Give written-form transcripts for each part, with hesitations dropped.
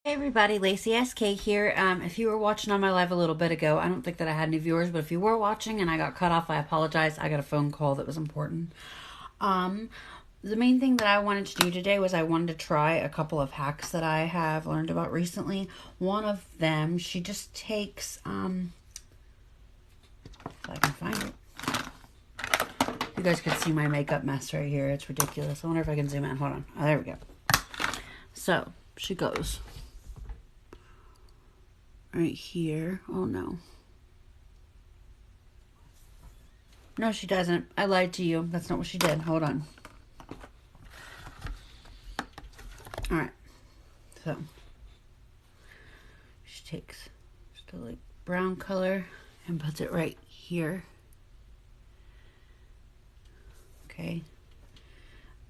Hey everybody, Lacey SK here. If you were watching on my live a little bit ago, I don't think that I had any viewers, but if you were watching and I got cut off, I apologize. I got a phone call that was important. Um, the main thing that I wanted to do today was I wanted to try a couple of hacks that I have learned about recently. One of them, she just takes, if I can find it. You guys could see my makeup mess right here. It's ridiculous. I wonder if I can zoom in. Hold on. Oh, there we go. So, she goes right here. Oh no. No, she doesn't. I lied to you. That's not what she did. Hold on. Alright. So, she takes just a like brown color and puts it right here. Okay.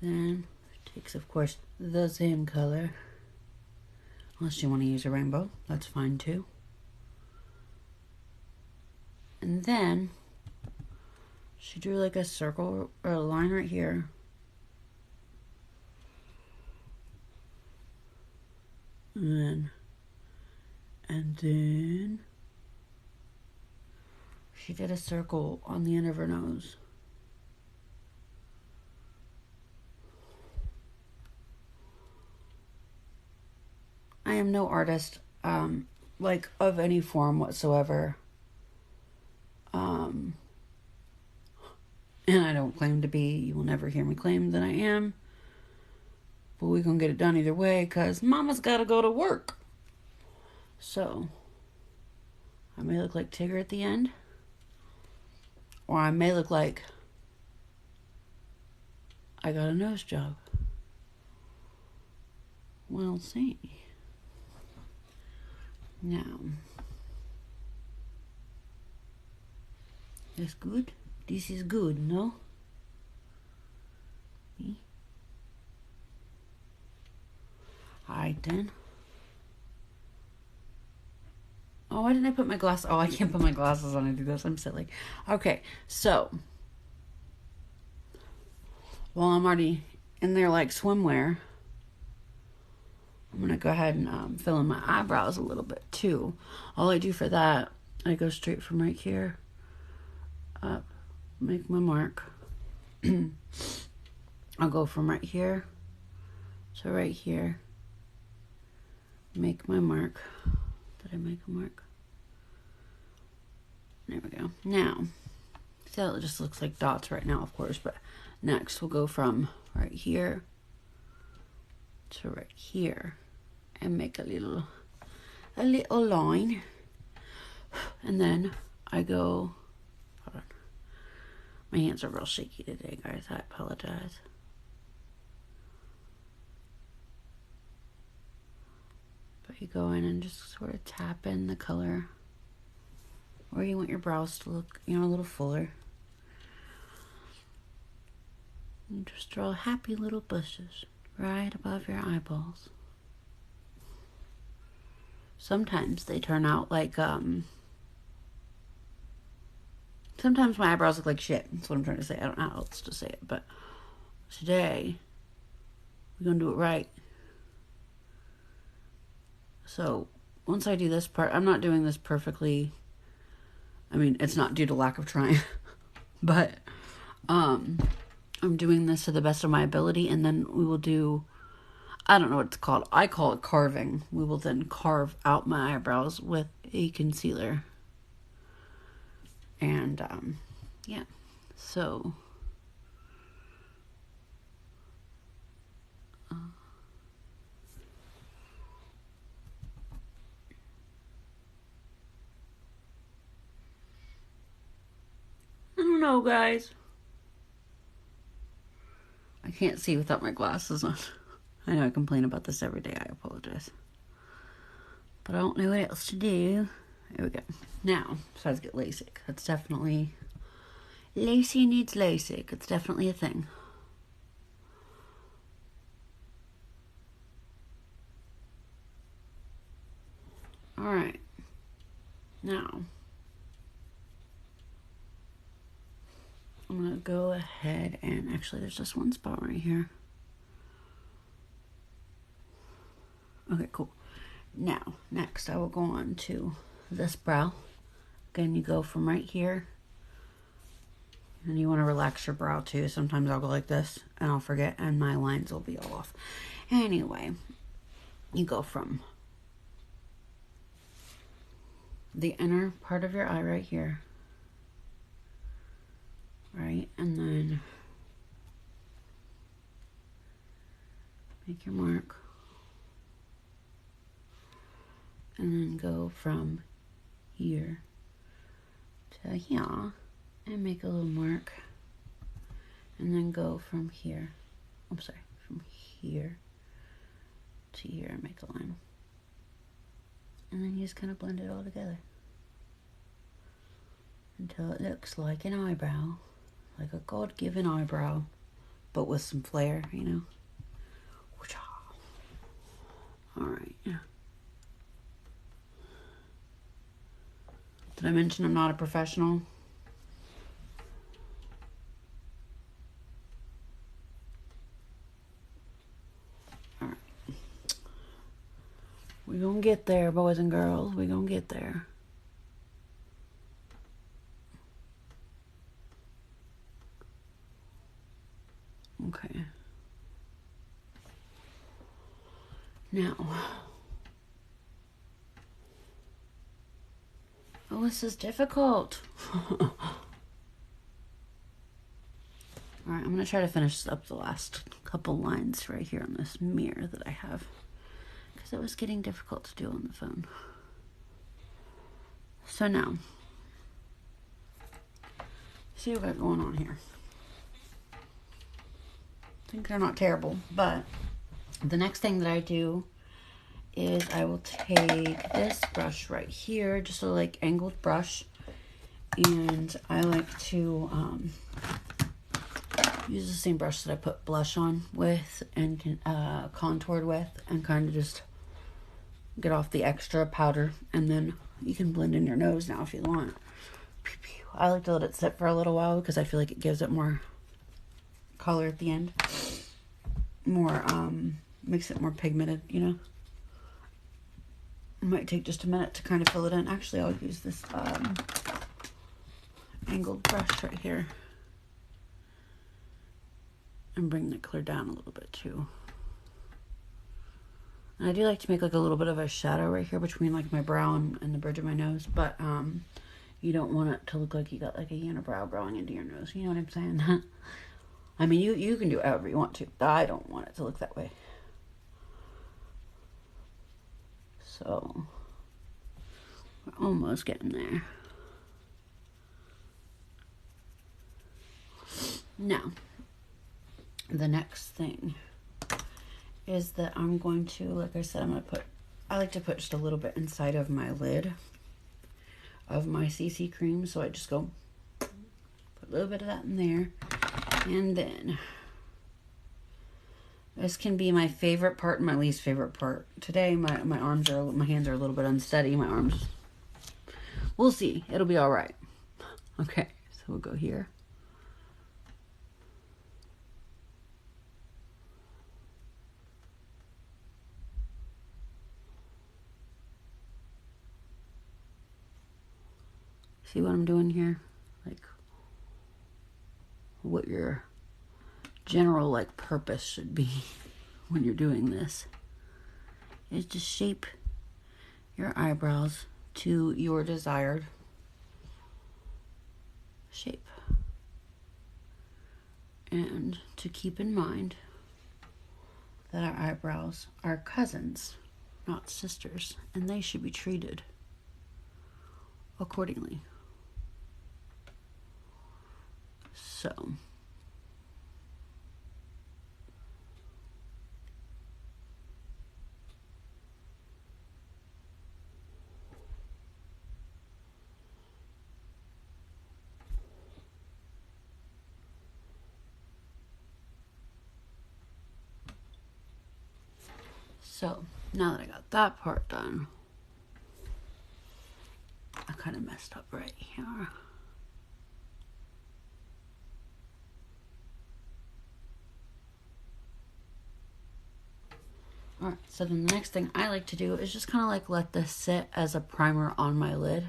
Then takes, of course, the same color. Unless you want to use a rainbow. That's fine too. And then she drew like a circle or a line right here. And then she did a circle on the end of her nose. I am no artist, like of any form whatsoever. And I don't claim to be. You will never hear me claim that I am. But we're going to get it done either way because mama's got to go to work. So, I may look like Tigger at the end. Or I may look like I got a nose job. We'll see. Now, this good? This is good, no? Alright then. Oh, why didn't I put my glasses? Oh, I can't put my glasses on and do this. I'm silly. Okay, so while I'm already in there like swimwear, I'm going to go ahead and fill in my eyebrows a little bit too. All I do for that, I go straight from right here up, make my mark. I'll go from right here to right here, make my mark. Did I make a mark? There we go. Now, so it just looks like dots right now, of course, but next we'll go from right here to right here and make a little line. And then I go, hold on. My hands are real shaky today, guys. I apologize. But you go in and just sort of tap in the color where you want your brows to look, a little fuller. And just draw happy little bushes right above your eyeballs. Sometimes they turn out like, sometimes my eyebrows look like shit. That's what I'm trying to say. I don't know how else to say it, but today we're going to do it right. So once I do this part, I'm not doing this perfectly. I mean, it's not due to lack of trying, but I'm doing this to the best of my ability, and then we will do, I don't know what it's called. I call it carving. We will then carve out my eyebrows with a concealer. And, yeah. So, I don't know, guys. I can't see without my glasses on. I know I complain about this every day. I apologize. But I don't know what else to do. There we go. Now, besides get LASIK. That's definitely... Lacey needs LASIK. It's definitely a thing. Alright. Now, I'm going to go ahead and... Actually, there's just one spot right here. Okay, cool. Now, next I will go on to this brow. Again, you go from right here, and you want to relax your brow too. Sometimes I'll go like this and I'll forget and my lines will be all off. Anyway, you go from the inner part of your eye right here, right? And then make your mark. And then go from here to here and make a little mark. And then go from here, I'm sorry, from here to here and make a line. And then you just kind of blend it all together until it looks like an eyebrow, like a God-given eyebrow, but with some flair, you know. Alright. Did I mention I'm not a professional? Alright. We're gonna get there, boys and girls. We're gonna get there. Okay. Now. Oh, this is difficult. Alright, I'm going to try to finish up the last couple lines right here on this mirror that I have, because it was getting difficult to do on the phone. So now, see what I got going on here. I think they're not terrible, but the next thing that I do is I will take this brush right here, just a like angled brush, and I like to use the same brush that I put blush on with and contoured with, and kind of just get off the extra powder, and then you can blend in your nose now if you want. I like to let it sit for a little while because I feel like it gives it more color at the end, more makes it more pigmented, you know. It might take just a minute to kind of fill it in. Actually, I'll use this angled brush right here and bring the color down a little bit too. And I do like to make like a little bit of a shadow right here between like my brow and the bridge of my nose, but you don't want it to look like you got like a unibrow growing into your nose. You know what I'm saying? I mean, you can do whatever you want to, but I don't want it to look that way. So, we're almost getting there. Now, the next thing is that I'm going to, like I said, I like to put just a little bit inside of my lid of my CC cream. So I just go put a little bit of that in there. And then this can be my favorite part and my least favorite part. Today, my hands are a little bit unsteady. My arms, we'll see. It'll be all right. Okay, so we'll go here. See what I'm doing here? Like, what your general like purpose should be when you're doing this is to shape your eyebrows to your desired shape, and to keep in mind that our eyebrows are cousins, not sisters, and they should be treated accordingly. So now that I got that part done, I kind of messed up right here. Alright, so then the next thing I like to do is just kind of like let this sit as a primer on my lid.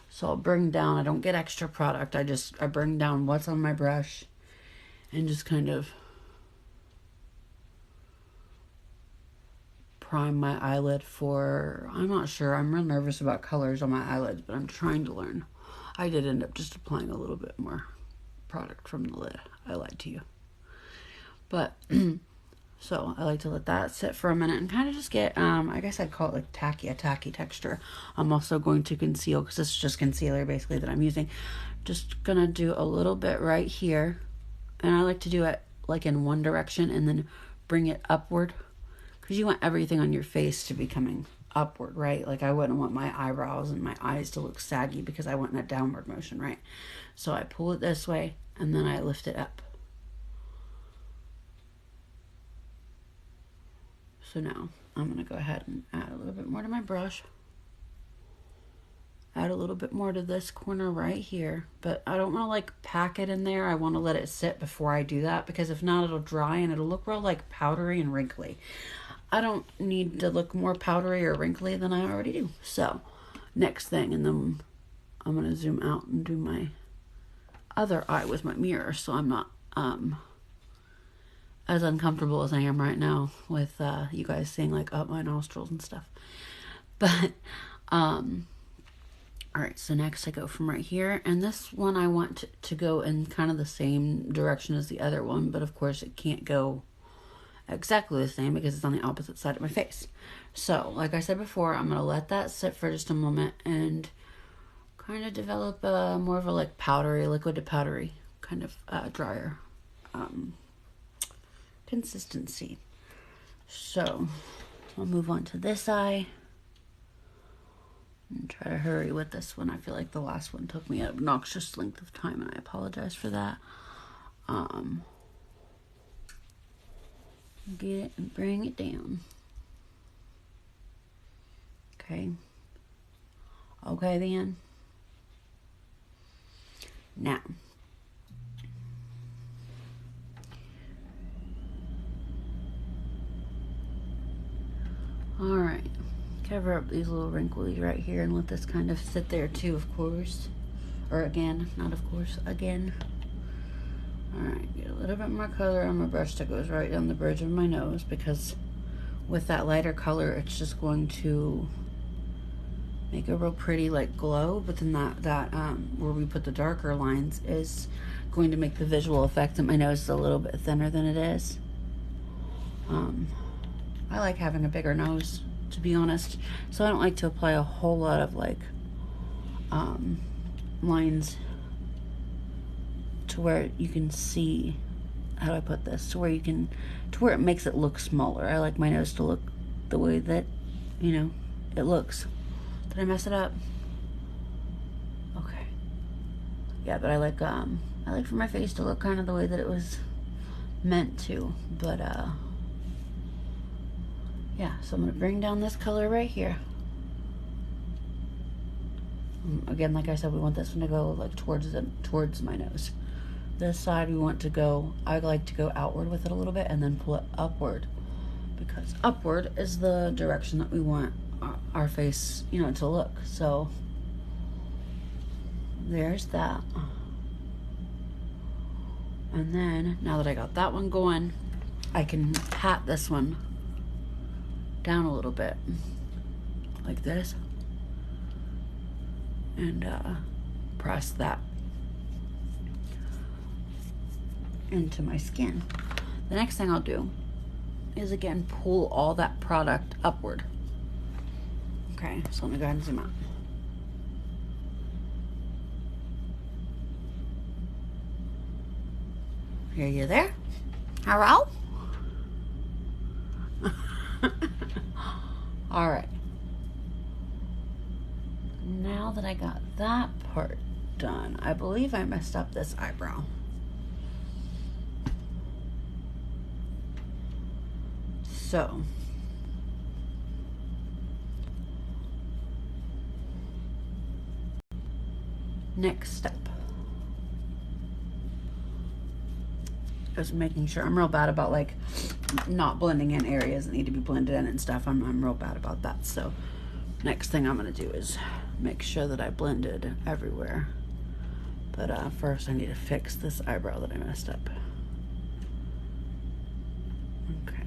So I'll bring down, I don't get extra product, I bring down what's on my brush and just kind of prime my eyelid for, I'm not sure, I'm real nervous about colors on my eyelids, but I'm trying to learn. I did end up just applying a little bit more product from the lid. I lied to you. But, so I like to let that sit for a minute and kind of just get, I guess I'd call it like a tacky texture. I'm also going to conceal, because this is just concealer basically that I'm using. Just gonna do a little bit right here. And I like to do it like in one direction and then bring it upward. Because you want everything on your face to be coming upward, right? Like I wouldn't want my eyebrows and my eyes to look saggy because I went in a downward motion, right? So I pull it this way and then I lift it up. So now I'm going to go ahead and add a little bit more to my brush. Add a little bit more to this corner right here. But I don't want to like pack it in there. I want to let it sit before I do that, because if not, it'll dry and it'll look real like powdery and wrinkly. I don't need to look more powdery or wrinkly than I already do. So next thing, and then I'm going to zoom out and do my other eye with my mirror so I'm not as uncomfortable as I am right now with you guys seeing like up my nostrils and stuff. But alright, so next I go from right here, and this one I want to go in kind of the same direction as the other one, but of course it can't go exactly the same because it's on the opposite side of my face. So like I said before, I'm going to let that sit for just a moment and kind of develop more of a like powdery, liquid to powdery kind of drier consistency. So I'll move on to this eye and try to hurry with this one. I feel like the last one took me an obnoxious length of time, and I apologize for that. Get it and bring it down. Okay. Okay then. Now, alright, cover up these little wrinkles right here and let this kind of sit there too, of course. Or again, not of course, again. Alright, get a little bit more color on my brush that goes right down the bridge of my nose, because with that lighter color, it's just going to make a real pretty like glow, but then that where we put the darker lines is going to make the visual effect that my nose is a little bit thinner than it is. I like having a bigger nose, to be honest, so I don't like to apply a whole lot of like lines to where you can see, how do I put this, to where it makes it look smaller. I like my nose to look the way that, you know, it looks. Did I mess it up? Okay. Yeah, but I like for my face to look kind of the way that it was meant to. But yeah, so I'm gonna bring down this color right here. Again, like I said, we want this one to go like towards my nose. This side we want to go, I like to go outward with it a little bit and then pull it upward, because upward is the direction that we want our face, you know, to look. So there's that. And then now that I got that one going, I can pat this one down a little bit like this and press that into my skin. The next thing I'll do is again pull all that product upward. Okay, so let me go ahead and zoom out. Are you there? Hello? All right. Now that I got that part done, I believe I messed up this eyebrow. So, next step. Just making sure. I'm real bad about like not blending in areas that need to be blended in and stuff. I'm real bad about that. So next thing I'm gonna do is make sure that I blended everywhere. But first I need to fix this eyebrow that I messed up. Okay.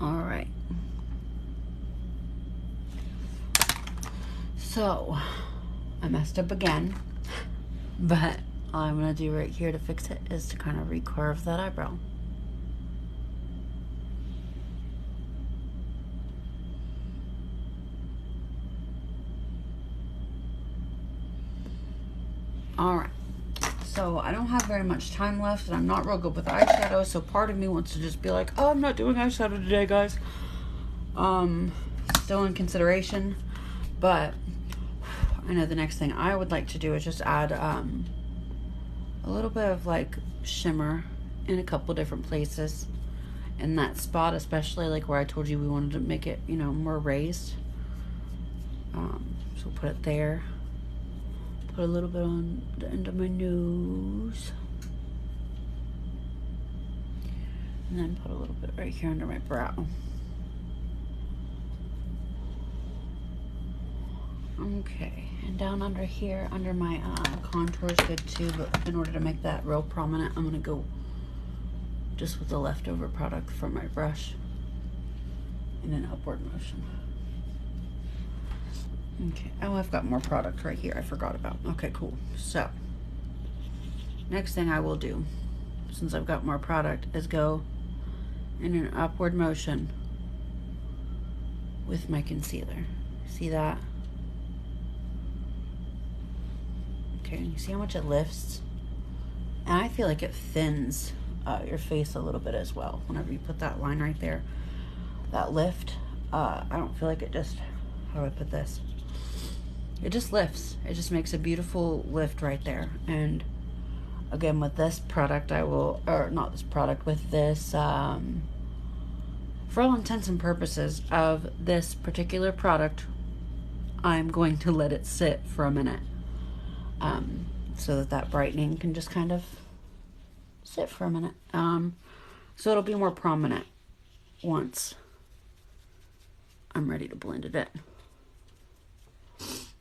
All right. So I messed up again, but all I'm gonna do right here to fix it is to kind of recurve that eyebrow. All right. So I don't have very much time left, and I'm not real good with eyeshadow, so part of me wants to just be like, oh, I'm not doing eyeshadow today, guys. Still in consideration, but I know the next thing I would like to do is just add a little bit of like shimmer in a couple different places in that spot, especially like where I told you we wanted to make it, you know, more raised. So put it there. Put a little bit on the end of my nose. And then put a little bit right here under my brow. Okay, and down under here, under my contour is good too, but in order to make that real prominent, I'm gonna go just with the leftover product from my brush in an upward motion. Okay, oh, I've got more product right here I forgot about. Okay, cool. So, next thing I will do, since I've got more product, is go in an upward motion with my concealer. See that? Okay, you see how much it lifts? And I feel like it thins your face a little bit as well. Whenever you put that line right there, that lift, I don't feel like it just, how do I put this? It just lifts. It just makes a beautiful lift right there. And again, with this product, I will, or not this product, with this, for all intents and purposes of this particular product, I'm going to let it sit for a minute. So that brightening can just kind of sit for a minute. So it'll be more prominent once I'm ready to blend it in.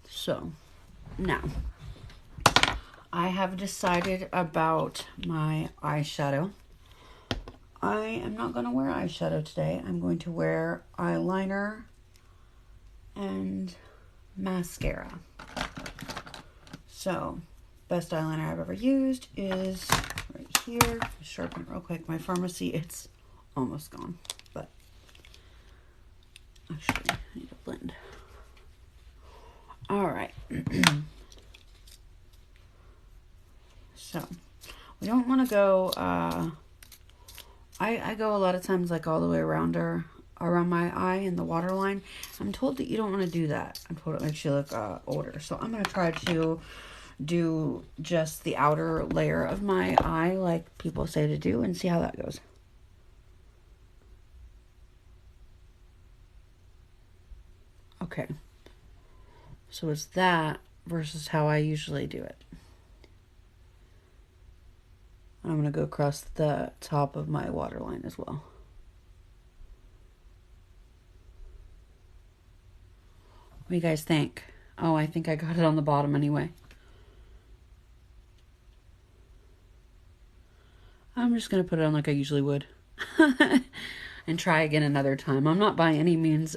So now I have decided about my eyeshadow. I am not going to wear eyeshadow today. I'm going to wear eyeliner and mascara. So, best eyeliner I've ever used is right here. Sharpen it real quick. My Pharmacy, it's almost gone, but actually I need to blend. All right. So, we don't want to go, I go a lot of times like all the way around my eye in the waterline. I'm told that you don't want to do that. I'm told it makes you look older. So I'm going to try to do just the outer layer of my eye like people say to do and see how that goes. Okay. So it's that versus how I usually do it. I'm going to go across the top of my waterline as well. What do you guys think? Oh, I think I got it on the bottom anyway. I'm just going to put it on like I usually would. And try again another time. I'm not by any means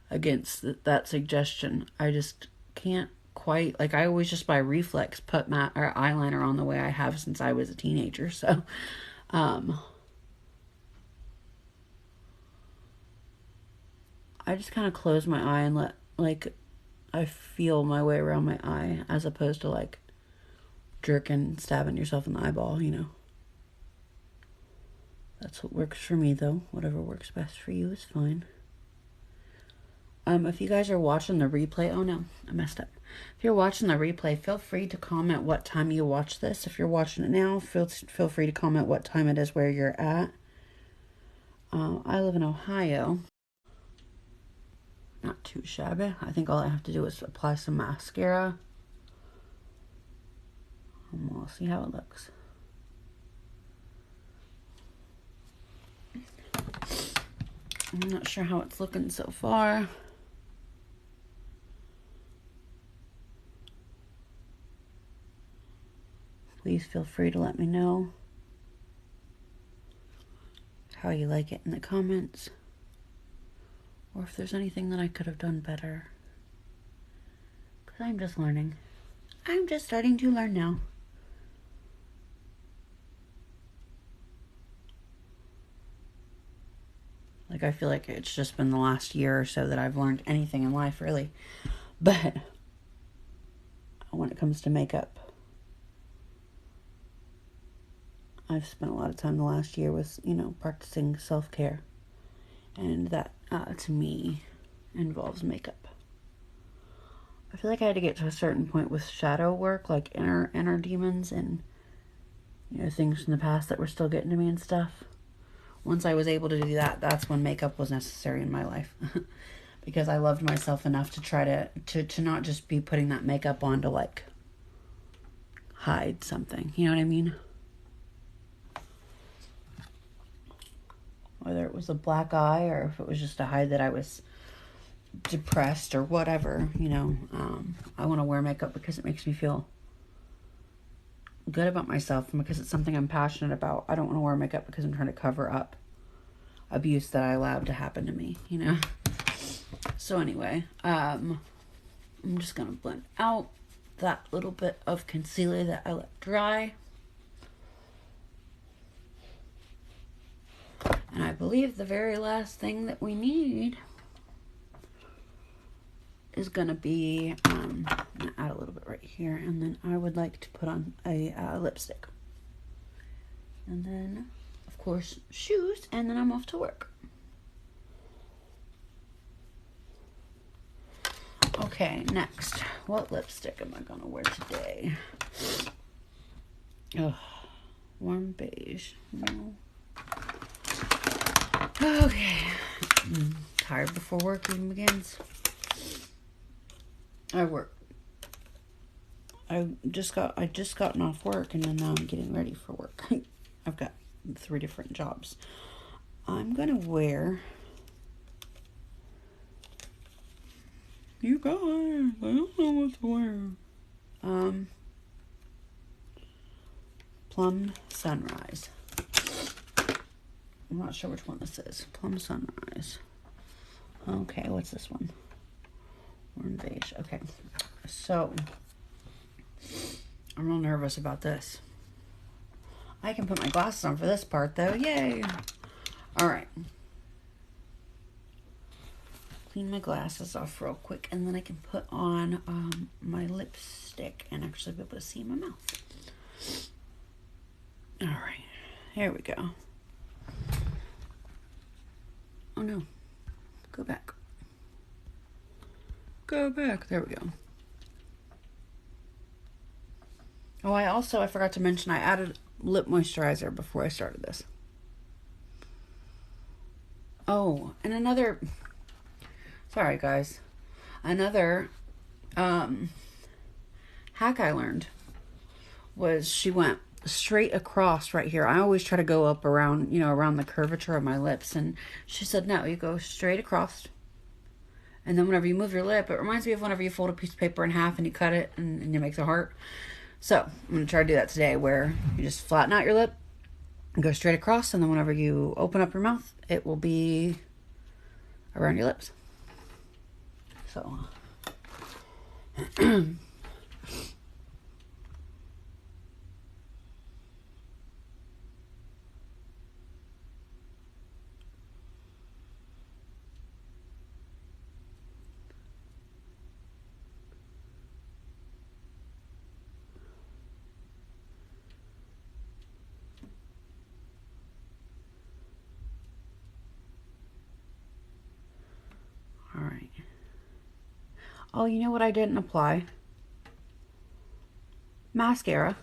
against that suggestion. I just can't quite, like I always just by reflex put matte or eyeliner on the way I have since I was a teenager. So, I just kind of close my eye and let, like, I feel my way around my eye as opposed to like jerking, stabbing yourself in the eyeball, you know. That's what works for me, though. Whatever works best for you is fine. If you guys are watching the replay, oh no, I messed up. If you're watching the replay, feel free to comment what time you watch this. If you're watching it now, feel free to comment what time it is where you're at. I live in Ohio. Not too shabby. I think all I have to do is apply some mascara. And we'll see how it looks. I'm not sure how it's looking so far. Please feel free to let me know how you like it in the comments, or if there's anything that I could have done better. Because I'm just learning. I'm just starting to learn now. Like, I feel like it's just been the last year or so that I've learned anything in life, really. But when it comes to makeup, I've spent a lot of time the last year with, practicing self-care. And that, to me, involves makeup. I feel like I had to get to a certain point with shadow work, like inner demons and, things from the past that were still getting to me and stuff. Once I was able to do that, that's when makeup was necessary in my life. Because I loved myself enough to try to not just be putting that makeup on to, like, hide something. You know what I mean? Whether it was a black eye or if it was just to hide that I was depressed or whatever, I want to wear makeup because it makes me feel good about myself and because it's something I'm passionate about. I don't want to wear makeup because I'm trying to cover up abuse that I allowed to happen to me, So anyway, I'm just going to blend out that little bit of concealer that I let dry. And I believe the very last thing that we need is going to be, I'm going to add a little bit right here, and then I would like to put on a lipstick. And then, of course, shoes, and then I'm off to work. Okay, next. What lipstick am I going to wear today? Ugh, warm beige. No. Okay. I'm tired before work even begins. I just gotten off work and then now I'm getting ready for work. I've got 3 different jobs. I'm gonna wear, you guys, I don't know what to wear. Plum Sunrise. I'm not sure which one this is. Plum Sunrise. Okay, what's this one? Warm beige. Okay. So, I'm real nervous about this. I can put my glasses on for this part, though. Yay! Alright. Clean my glasses off real quick, and then I can put on my lipstick and actually be able to see my mouth. Alright. Here we go. Oh no. Go back. Go back. There we go. Oh, I forgot to mention I added lip moisturizer before I started this. Oh, and sorry guys. Another hack I learned was she went straight across right here. I always try to go up around, around the curvature of my lips. And she said, no, you go straight across. And then whenever you move your lip, it reminds me of whenever you fold a piece of paper in half and you cut it and it makes a heart. So I'm going to try to do that today where you just flatten out your lip and go straight across. And then whenever you open up your mouth, it will be around your lips. So right. Oh, you know what I didn't apply? Mascara.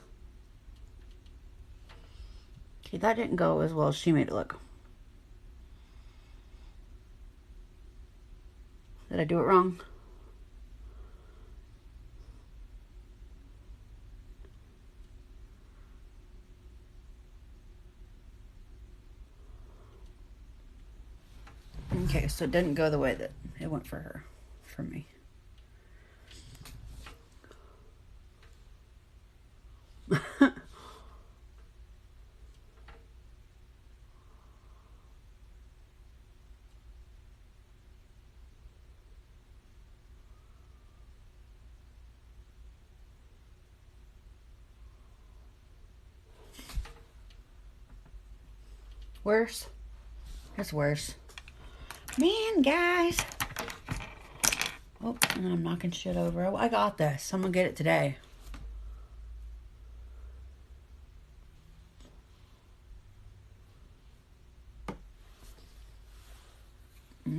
See, that didn't go as well as she made it look. Did I do it wrong? Okay, so it didn't go the way that it went for her, for me. Worse? It's worse. Man, guys. Oh, and I'm knocking shit over. Oh, I got this. I'm gonna get it today.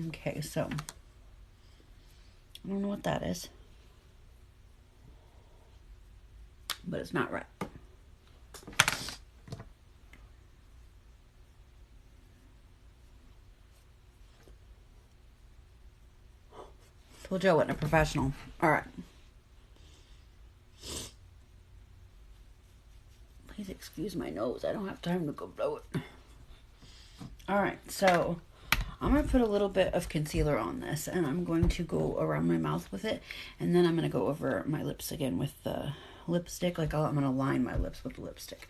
Okay, so I don't know what that is, but it's not right. Told you I wasn't a professional. All right. Please excuse my nose. I don't have time to go blow it. All right, so I'm going to put a little bit of concealer on this, and I'm going to go around my mouth with it, and then I'm going to go over my lips again with the lipstick. Like, I'm going to line my lips with the lipstick,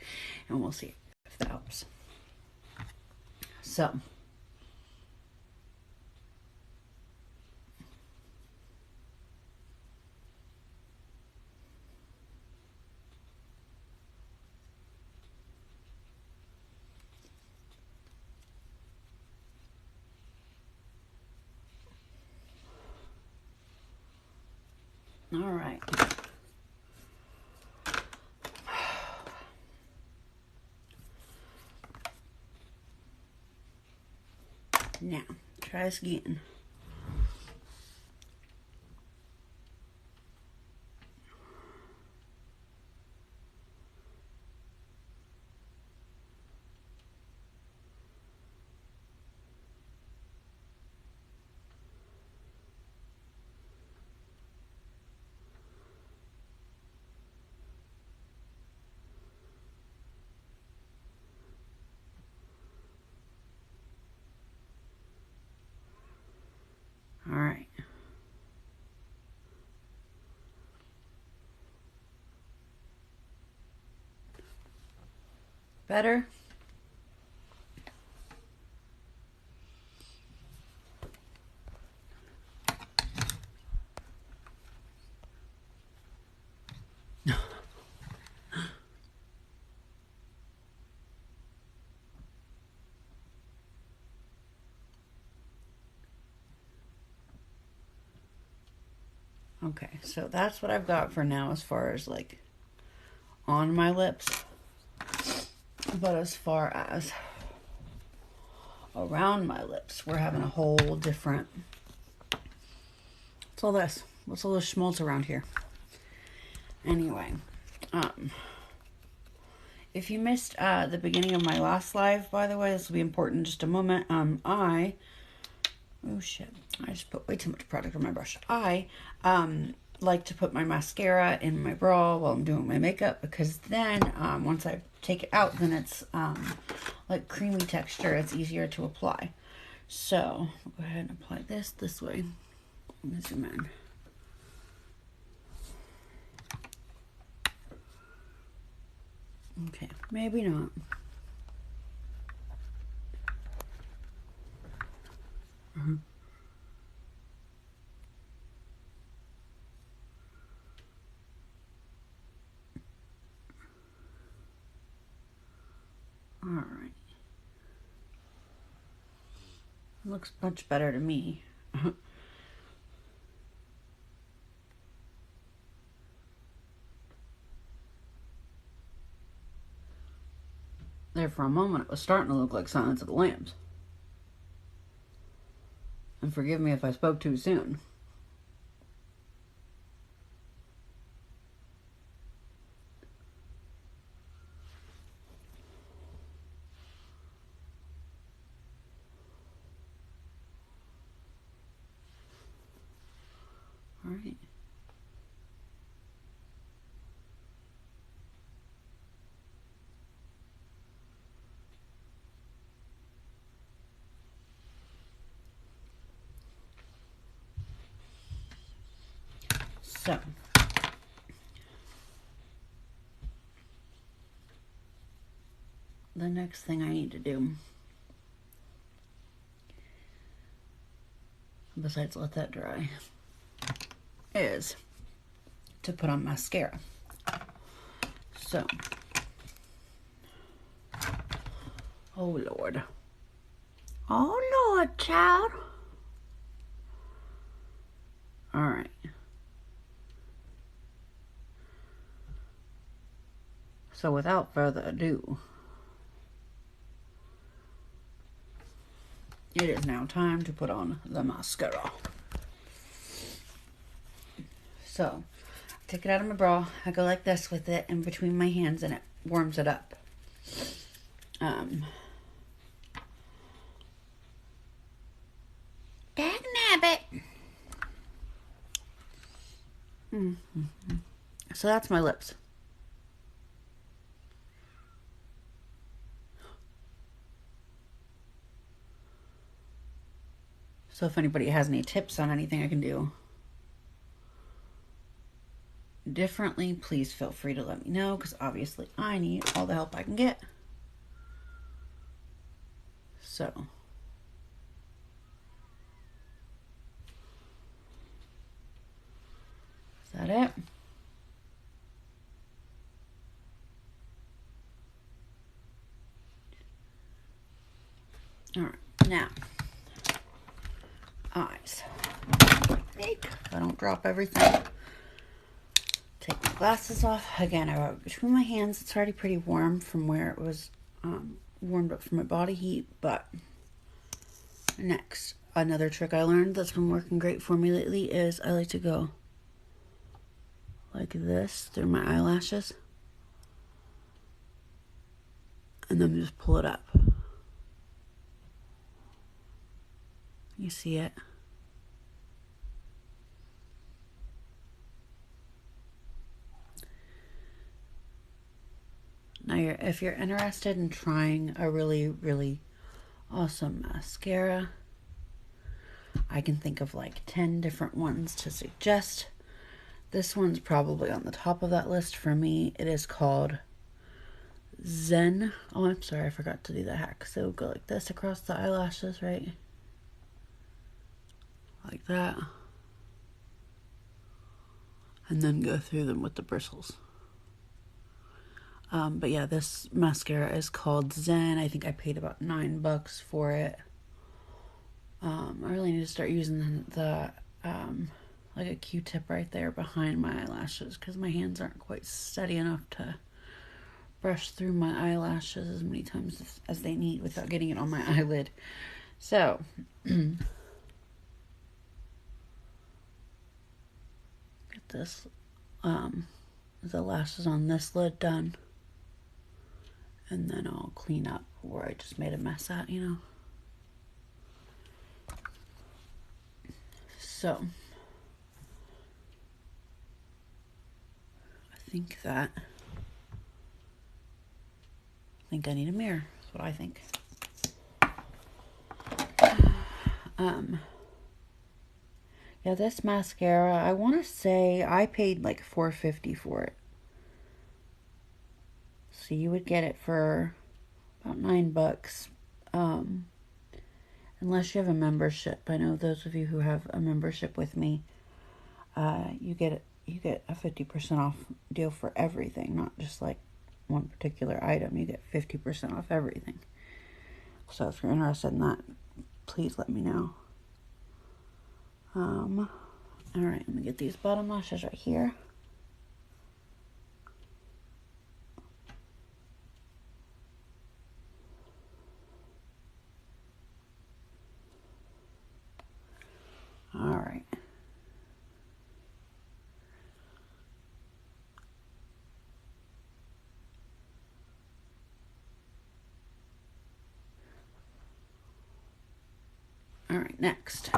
and we'll see if that helps. So, all right. Now, try this again. All right. Better? Okay, so that's what I've got for now as far as like on my lips. But as far as around my lips, we're having a whole different. What's all this? What's all this schmaltz around here? Anyway, if you missed the beginning of my last live, by the way, this will be important in just a moment. Oh shit, I just put way too much product on my brush. I like to put my mascara in my bra while I'm doing my makeup, because then once I take it out, then it's like creamy texture. It's easier to apply. So I'll go ahead and apply this way. Let me zoom in. Okay, maybe not. All right. Looks much better to me. There for a moment, it was starting to look like Silence of the Lambs. And forgive me if I spoke too soon. All right. So, the next thing I need to do, besides let that dry, is to put on mascara. So, oh Lord. Oh Lord, child. All right. So without further ado, it is now time to put on the mascara. So, take it out of my bra. I go like this with it in between my hands and it warms it up. Dag nabbit. So that's my lips. So if anybody has any tips on anything I can do differently, please feel free to let me know, because obviously I need all the help I can get. So, is that it? All right, now, eyes. I don't drop everything. Take my glasses off. Again, I rub it between my hands. It's already pretty warm from where it was warmed up from my body heat. But next, another trick I learned that's been working great for me lately is I like to go like this through my eyelashes and then just pull it up. You see it? Now, if you're interested in trying a really, really awesome mascara, I can think of like 10 different ones to suggest. This one's probably on the top of that list for me. It is called Zen. Oh, I'm sorry, I forgot to do the hack. So go like this across the eyelashes, right? Like that. And then go through them with the bristles. But yeah, this mascara is called Zen. I think I paid about $9 for it. I really need to start using the like a Q-tip right there behind my eyelashes, because my hands aren't quite steady enough to brush through my eyelashes as many times as they need without getting it on my eyelid. So, get this, the lashes on this lid done. And then I'll clean up where I just made a mess at, you know. So, I think I need a mirror. That's what I think. Yeah, this mascara, I want to say I paid like $4.50 for it. So you would get it for about $9. Unless you have a membership. I know those of you who have a membership with me, you get a 50% off deal for everything, not just like one particular item. You get 50% off everything. So if you're interested in that, please let me know. Alright, let me get these bottom lashes right here. All right. All right, next.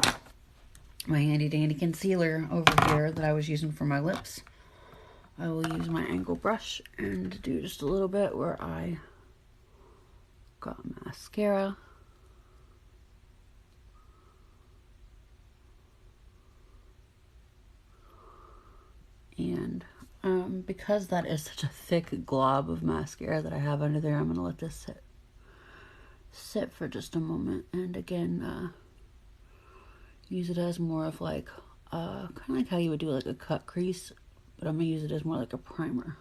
My handy dandy concealer over here that I was using for my lips. I will use my angle brush and do just a little bit where I got mascara. And because that is such a thick glob of mascara that I have under there, I'm going to let this sit for just a moment. And again, use it as more of like, kind of like how you would do like a cut crease, but I'm going to use it as more like a primer.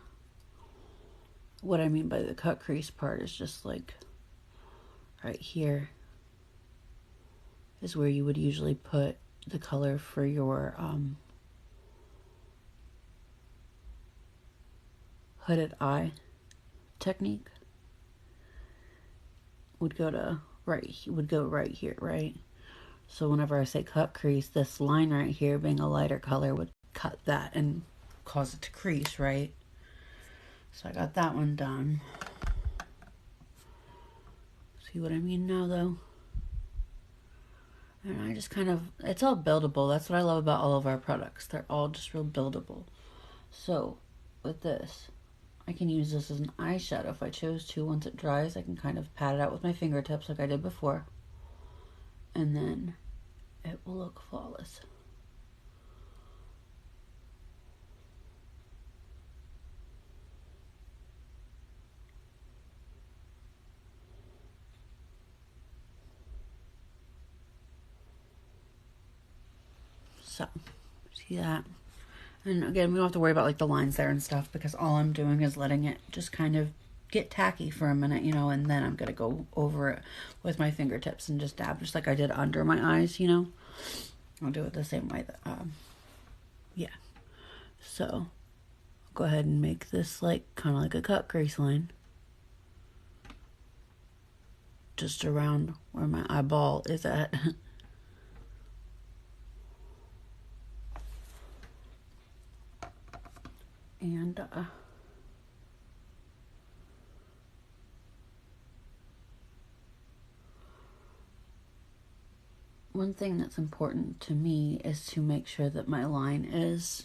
What I mean by the cut crease part is just like right here is where you would usually put the color for your hooded eye technique. Would go right here, right? So whenever I say cut crease, this line right here being a lighter color would cut that and cause it to crease, right? So I got that one done. See what I mean now, though? And I just kind of, it's all buildable. That's what I love about all of our products. They're all just real buildable. So with this, I can use this as an eyeshadow if I chose to. Once it dries, I can kind of pat it out with my fingertips like I did before. And then it will look flawless. So, see that? And again, we don't have to worry about like the lines there and stuff because all I'm doing is letting it just kind of get tacky for a minute, you know, and then I'm going to go over it with my fingertips and just dab just like I did under my eyes, you know. I'll do it the same way that, yeah. So, go ahead and make this like kind of like a cut crease line. Just around where my eyeball is at. And, one thing that's important to me is to make sure that my line is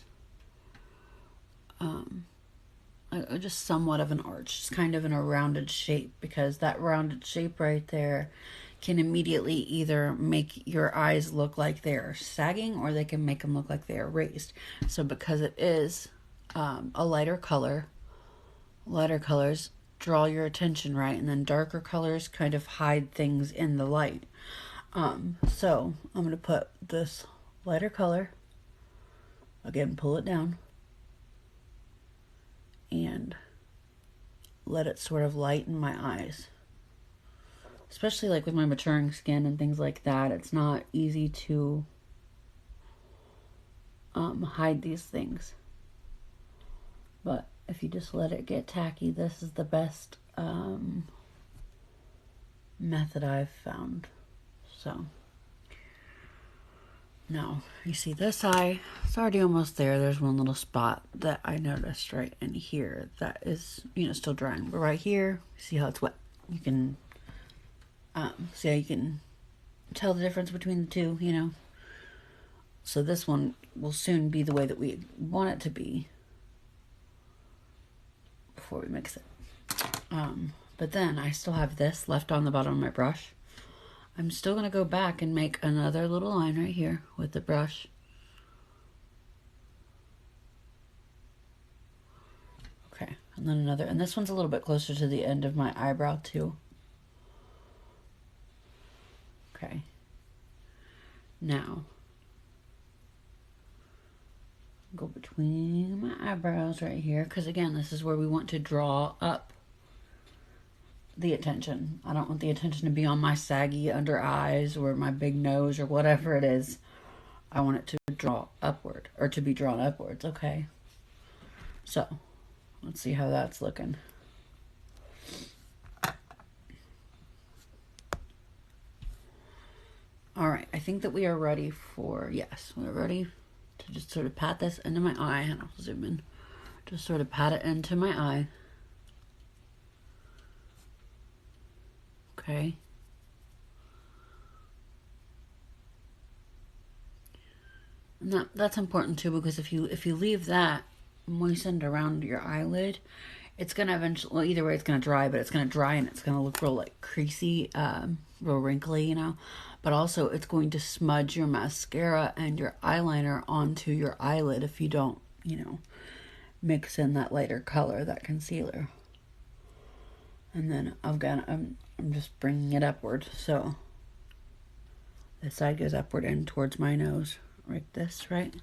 just somewhat of an arch, just kind of in a rounded shape, because that rounded shape right there can immediately either make your eyes look like they're sagging or they can make them look like they are raised. So because it is a lighter color, lighter colors draw your attention, right? And then darker colors kind of hide things in the light. So I'm going to put this lighter color, again, pull it down, and let it sort of lighten my eyes. Especially like with my maturing skin and things like that, it's not easy to hide these things. But if you just let it get tacky, this is the best method I've found. So now you see this eye, it's already almost there. There's one little spot that I noticed right in here that is, you know, still drying. But right here, see how it's wet. You can see how you can tell the difference between the two, you know. So this one will soon be the way that we want it to be before we mix it. But then I still have this left on the bottom of my brush. I'm still going to go back and make another little line right here with the brush. Okay, and then another, and this one's a little bit closer to the end of my eyebrow too. Okay. Now, go between my eyebrows right here, because again, this is where we want to draw up the attention. I don't want the attention to be on my saggy under eyes or my big nose or whatever it is. I want it to draw upward, or to be drawn upwards, okay? So, let's see how that's looking. All right, I think that we are ready for, yes, we're ready to just sort of pat this into my eye, and I'll zoom in. Just sort of pat it into my eye. Okay. And that's important too, because if you leave that moistened around your eyelid, it's gonna eventually, well, either way it's gonna dry, but it's gonna dry and it's gonna look real like creasy, real wrinkly, you know. But also it's going to smudge your mascara and your eyeliner onto your eyelid if you don't, you know, mix in that lighter color, that concealer. And then I'm just bringing it upward, so this side goes upward and towards my nose, like this, right?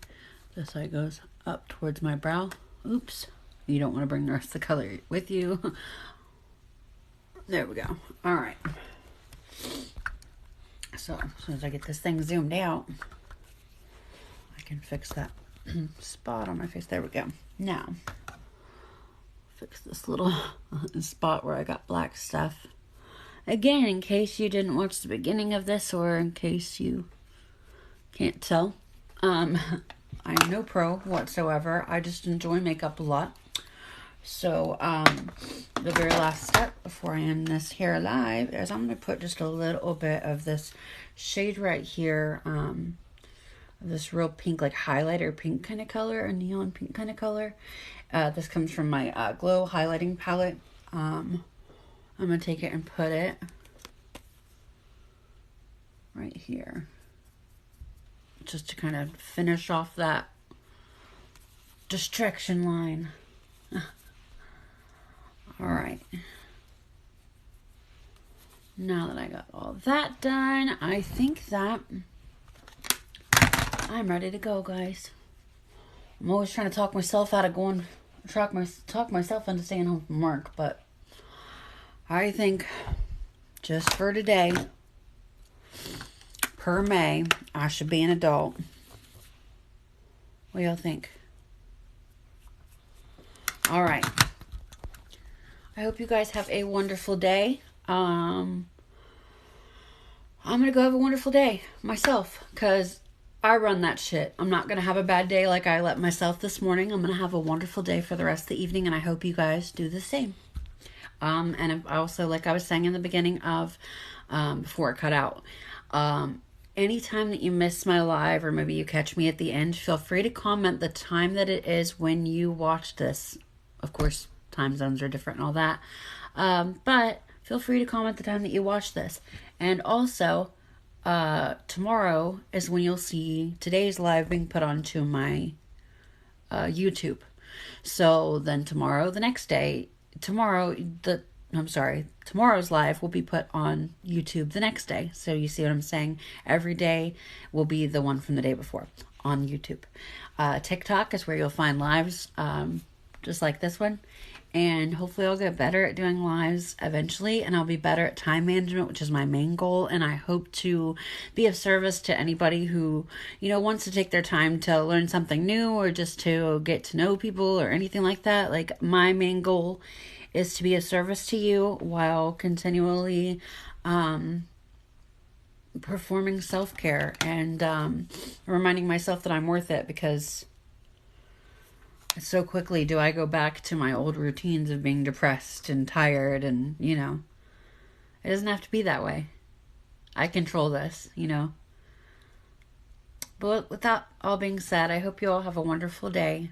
This side goes up towards my brow. Oops. You don't want to bring the rest of the color with you. There we go. All right. So as soon as I get this thing zoomed out, I can fix that spot on my face. There we go. Now, fix this little spot where I got black stuff. Again, in case you didn't watch the beginning of this, or in case you can't tell, I'm no pro whatsoever. I just enjoy makeup a lot. So, the very last step before I end this here live is I'm going to put just a little bit of this shade right here, this real pink, like highlighter pink kind of color, a neon pink kind of color. This comes from my Glow highlighting palette. I'm going to take it and put it right here, just to kind of finish off that distraction line. All right. Now that I got all that done, I think that I'm ready to go, guys. I'm always trying to talk myself out of going, talk myself into staying home from work, but I think just for today, per May, I should be an adult. What do y'all think? All right. I hope you guys have a wonderful day. I'm going to go have a wonderful day myself, because I run that shit. I'm not going to have a bad day like I let myself this morning. I'm going to have a wonderful day for the rest of the evening, and I hope you guys do the same. And also, like I was saying in the beginning of, before it cut out, anytime that you miss my live, or maybe you catch me at the end, feel free to comment the time that it is when you watch this. Of course, time zones are different and all that. But feel free to comment the time that you watch this. And also, tomorrow is when you'll see today's live being put onto my YouTube. So then tomorrow, the next day, tomorrow's live will be put on YouTube the next day. So you see what I'm saying? Every day will be the one from the day before on YouTube. TikTok is where you'll find lives, just like this one. And hopefully I'll get better at doing lives eventually, and I'll be better at time management, which is my main goal. And I hope to be of service to anybody who, you know, wants to take their time to learn something new, or just to get to know people or anything like that. Like, my main goal is to be of service to you while continually performing self-care and reminding myself that I'm worth it, because so quickly do I go back to my old routines of being depressed and tired, and, you know, it doesn't have to be that way. I control this, you know. But with that all being said, I hope you all have a wonderful day.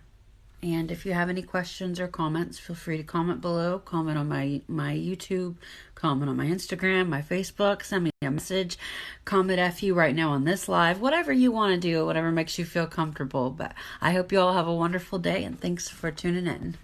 And if you have any questions or comments, feel free to comment below. Comment on my YouTube, comment on my Instagram, my Facebook, send me a message, comment FU right now on this live, whatever you want to do, whatever makes you feel comfortable. But I hope you all have a wonderful day, and thanks for tuning in.